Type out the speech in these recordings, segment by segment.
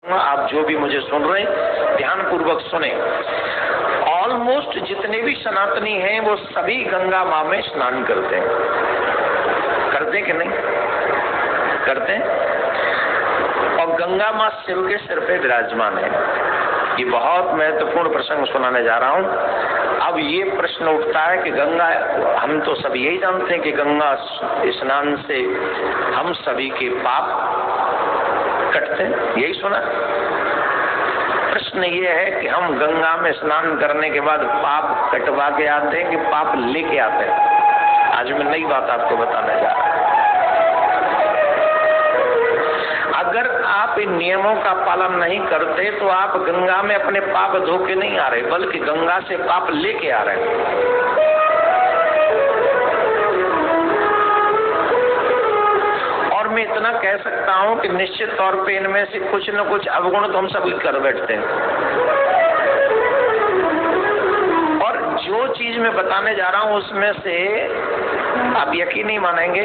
आप जो भी मुझे सुन रहे हैं ध्यान पूर्वक सुने। ऑलमोस्ट जितने भी सनातनी हैं वो सभी गंगा माँ में स्नान करते हैं। करते कि नहीं करते हैं? और गंगा माँ शिव के सिर पे विराजमान है। ये बहुत महत्वपूर्ण प्रसंग सुनाने जा रहा हूँ। अब ये प्रश्न उठता है कि गंगा, हम तो सब यही जानते हैं कि गंगा स्नान से हम सभी के पाप कटते हैं, यही सुना। प्रश्न ये है कि हम गंगा में स्नान करने के बाद पाप कटवा के आते हैं कि पाप लेके आते हैं। आज मैं नई बात आपको बताने जा रहा हूं। अगर आप इन नियमों का पालन नहीं करते तो आप गंगा में अपने पाप धो के नहीं आ रहे, बल्कि गंगा से पाप लेके आ रहे हैं। और मैं इतना कह सकता हूं कि निश्चित तौर पे इनमें से कुछ न कुछ अवगुण तो हम सभी कर बैठते हैं। और जो चीज मैं बताने जा रहा हूं उसमें से आप यकीन नहीं मानेंगे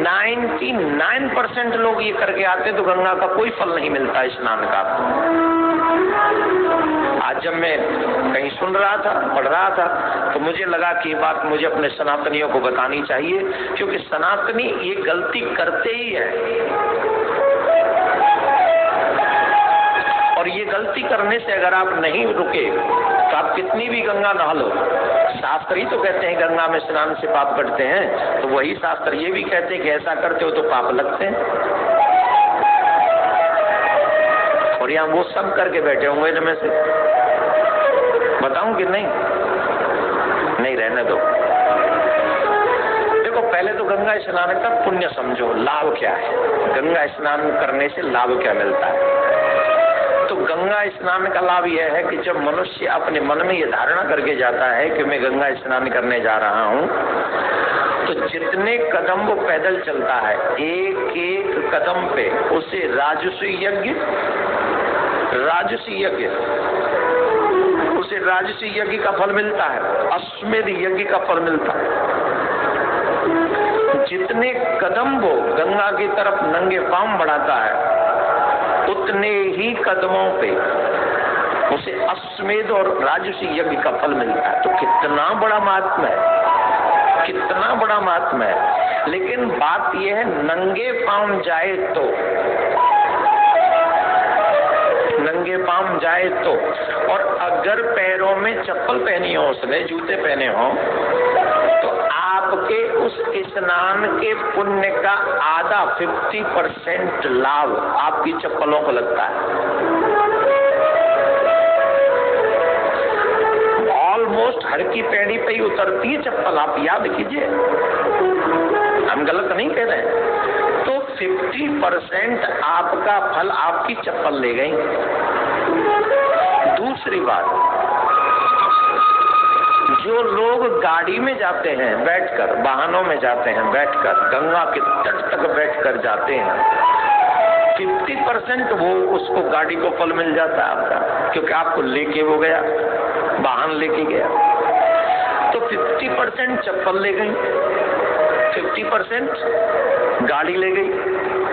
99% लोग ये करके आते तो गंगा का कोई फल नहीं मिलता स्नान का। आज जब मैं कहीं सुन रहा था, पढ़ रहा था, तो मुझे लगा कि ये बात मुझे अपने सनातनियों को बतानी चाहिए, क्योंकि सनातनी ये गलती करते ही है। और ये गलती करने से अगर आप नहीं रुके तो आप कितनी भी गंगा नहा लो, शास्त्र ही तो कहते हैं गंगा में स्नान से पाप कटते हैं, तो वही शास्त्र ये भी कहते हैं कि ऐसा करते हो तो पाप लगते हैं। और यहाँ वो सब करके बैठे होंगे इनमें से, बताऊं कि नहीं? नहीं, रहने दो। देखो, पहले तो गंगा स्नान का पुण्य समझो, लाभ क्या है। गंगा स्नान करने से लाभ क्या मिलता है? तो गंगा स्नान का लाभ यह है कि जब मनुष्य अपने मन में ये धारणा करके जाता है कि मैं गंगा स्नान करने जा रहा हूँ, तो जितने कदम वो पैदल चलता है, एक एक कदम पे उसे राजसूय यज्ञ, उसे राजसूय यज्ञ का फल मिलता है, अश्वमेध यज्ञ का फल मिलता है। जितने कदम वो गंगा की तरफ नंगे पांव बढ़ाता है, उतने ही कदमों पे उसे अश्वमेध और राजसूय यज्ञ का फल मिलता है। तो कितना बड़ा महात्मा है, कितना बड़ा महात्मा है। लेकिन बात यह है, नंगे पांव जाए तो, नंगे पांव जाए तो, और अगर पैरों में चप्पल पहनी हो, उसने जूते पहने हो, तो आपके उस स्नान के पुण्य का आधा 50% लाभ आपकी चप्पलों को लगता है। ऑलमोस्ट हर की पैड़ी पे ही उतरती है चप्पल, आप याद कीजिए, हम गलत नहीं कह रहे हैं। तो 50% आपका फल आपकी चप्पल ले गई। दूसरी बात, जो लोग गाड़ी में जाते हैं बैठकर, वाहनों में जाते हैं बैठकर, गंगा के तट तक बैठकर जाते हैं, 50% वो उसको गाड़ी को फल मिल जाता है आपका, क्योंकि आपको लेके वो गया, वाहन लेके गया। तो 50% चप्पल ले गई, 50% गाड़ी ले गई,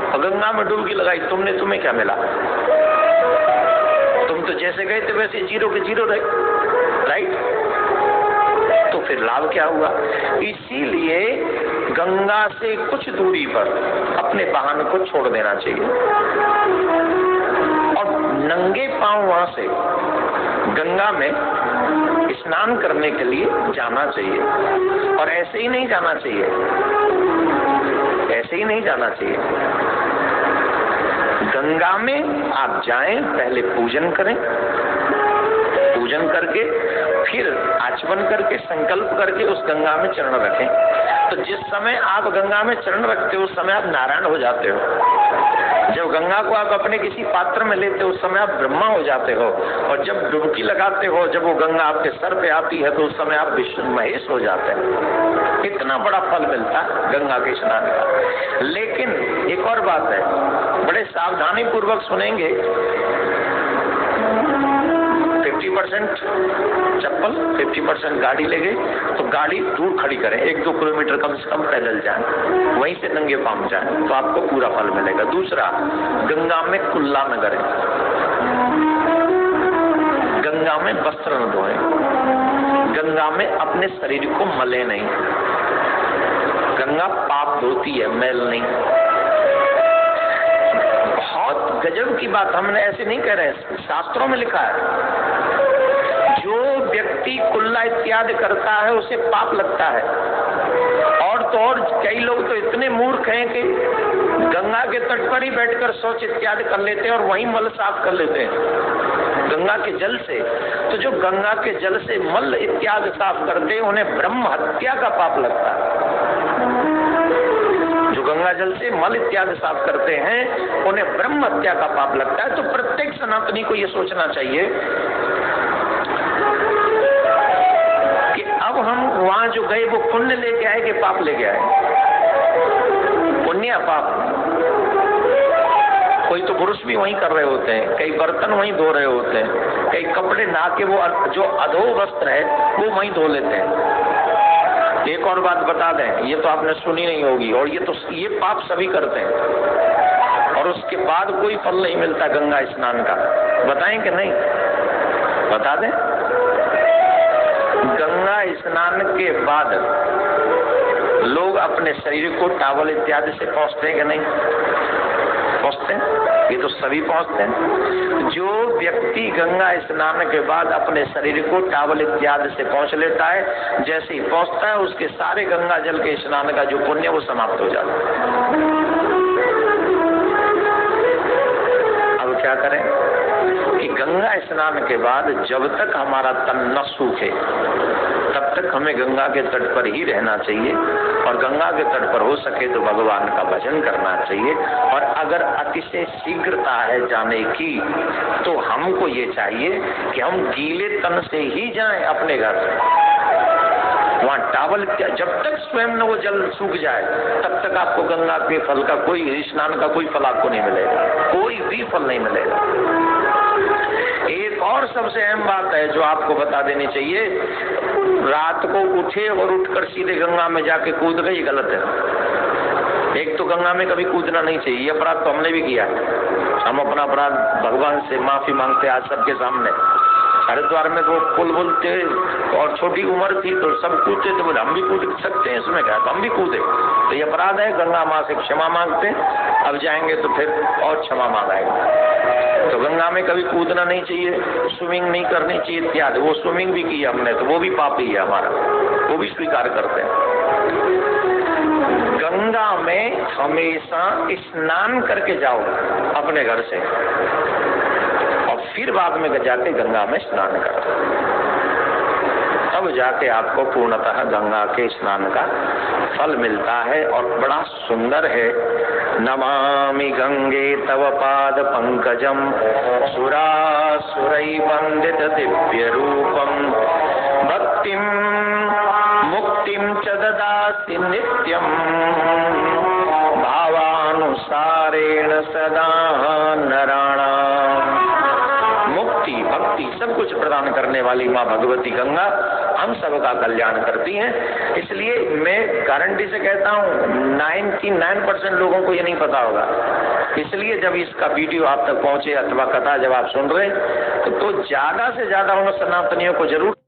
और गंगा में डुबकी लगाई तुमने, तुम्हें क्या मिला? तुम तो जैसे गए थे वैसे जीरो के जीरो रहे, राइट? तो फिर लाभ क्या हुआ? इसीलिए गंगा से कुछ दूरी पर अपने वाहन को छोड़ देना चाहिए और नंगे पांव वहां से गंगा में स्नान करने के लिए जाना चाहिए। और ऐसे ही नहीं जाना चाहिए, ऐसे ही नहीं जाना चाहिए। गंगा में आप जाएं, पहले पूजन करें, पूजन करके फिर आचमन करके संकल्प करके उस गंगा में चरण रखें। तो जिस समय आप गंगा में चरण रखते हो उस समय आप नारायण हो जाते हो। जब गंगा को आप अपने किसी पात्र में लेते हो उस समय आप ब्रह्मा हो जाते हो। और जब डुबकी लगाते हो, जब वो गंगा आपके सर पे आती है, तो उस समय आप विष्णु महेश हो जाते हैं। कितना बड़ा फल मिलता है गंगा के स्नान का। लेकिन एक और बात है, बड़े सावधानी पूर्वक सुनेंगे। 50% चप्पल, 50% गाड़ी ले गए, तो गाड़ी दूर खड़ी करें, 1-2 किलोमीटर कम से कम पैदल जाएं, वहीं से नंगे पांव जाएं, तो आपको पूरा फल मिलेगा। दूसरा, गंगा में कुल्ला न करें, गंगा में वस्त्र न धोएं, गंगा में अपने शरीर को मले नहीं। गंगा पाप धोती है, मैल नहीं। बहुत गजब की बात, हमने ऐसे नहीं कह रहे, शास्त्रों में लिखा है, जो व्यक्ति कुल्ला इत्यादि करता है उसे पाप लगता है। और तो और कई लोग तो इतने मूर्ख हैं कि गंगा के तट पर ही बैठकर शौच इत्यादि कर लेते हैं और वहीं मल साफ कर लेते हैं गंगा के जल से। तो जो गंगा के जल से मल इत्यादि साफ करते हैं उन्हें ब्रह्म हत्या का पाप लगता है। जो गंगा जल से मल इत्यादि साफ करते हैं उन्हें ब्रह्म हत्या का पाप लगता है। तो प्रत्येक सनातनी को यह सोचना चाहिए कि अब हम वहां जो गए वो पुण्य लेके आए कि पाप लेके आए? पुण्य या पाप? कोई तो पुरुष भी वहीं कर रहे होते हैं, कई बर्तन वहीं धो रहे होते हैं, कई कपड़े नहा के वो जो अधो वस्त्र है वो वहीं धो लेते हैं। एक और बात बता दें, ये तो आपने सुनी नहीं होगी, और ये पाप सभी करते हैं और उसके बाद कोई फल नहीं मिलता गंगा स्नान का। बताएं कि नहीं? बता दें। गंगा स्नान के बाद लोग अपने शरीर को टॉवल इत्यादि से पोंछते हैं कि नहीं पहुंचते हैं? ये तो सभी पहुंचते हैं। जो व्यक्ति गंगा स्नान के बाद अपने शरीर को टॉवल इत्यादि से पोंछ लेता है, जैसे ही पहुंचता है उसके सारे गंगा जल के स्नान का जो पुण्य वो समाप्त हो जाता है। अब क्या करें कि गंगा स्नान के बाद जब तक हमारा तन न सूखे तब तक हमें गंगा के तट पर ही रहना चाहिए, और गंगा के तट पर हो सके तो भगवान का भजन करना चाहिए। और अगर अतिशय शीघ्रता है जाने की तो हमको ये चाहिए कि हम गीले तन से ही जाएं अपने घर से। वहाँ टॉवल जब तक स्वयं न वो जल सूख जाए तब तक आपको गंगा के फल का कोई, स्नान का कोई फल आपको नहीं मिलेगा, कोई भी फल नहीं मिलेगा। एक और सबसे अहम बात है जो आपको बता देनी चाहिए, रात को उठे और उठकर सीधे गंगा में जाके कूद गए, गलत है। एक तो गंगा में कभी कूदना नहीं चाहिए, ये अपराध तो हमने भी किया। हम अपना अपराध भगवान से माफी मांगते आज सबके सामने। हरिद्वार में तो पुल बुलते और छोटी उम्र थी तो सब कूदते थे, बोले हम भी कूद सकते हैं, इसमें क्या, तो हम भी कूदे। तो ये अपराध है, गंगा माँ से क्षमा मांगते, अब जाएंगे तो फिर और क्षमा मांगाएंगे। तो गंगा में कभी कूदना नहीं चाहिए, स्विमिंग नहीं करनी चाहिए इत्यादि। वो स्विमिंग भी की हमने तो वो भी पाप ही है हमारा, वो भी स्वीकार करते हैं। गंगा में हमेशा स्नान करके जाओ अपने घर से, और फिर बाद में जाके गंगा में स्नान करो, तब जाके आपको पूर्णतः गंगा के स्नान का फल मिलता है। और बड़ा सुंदर है, नमामि गंगे तव पाद पंकजम सुरासुरै वंदित दिव्य रूपम भक्तिम मुक्तिम च ददासि नित्यम भावानुसारेण सदा नराणाम। मुक्ति भक्ति सब कुछ प्रदान करने वाली माँ भगवती गंगा हम सबका कल्याण करती हैं। इसलिए मैं गारंटी से कहता हूँ 99% लोगों को ये नहीं पता होगा। इसलिए जब इसका वीडियो आप तक पहुंचे अथवा कथा जब आप सुन रहे तो ज्यादा से ज्यादा उन सनातनियों को जरूर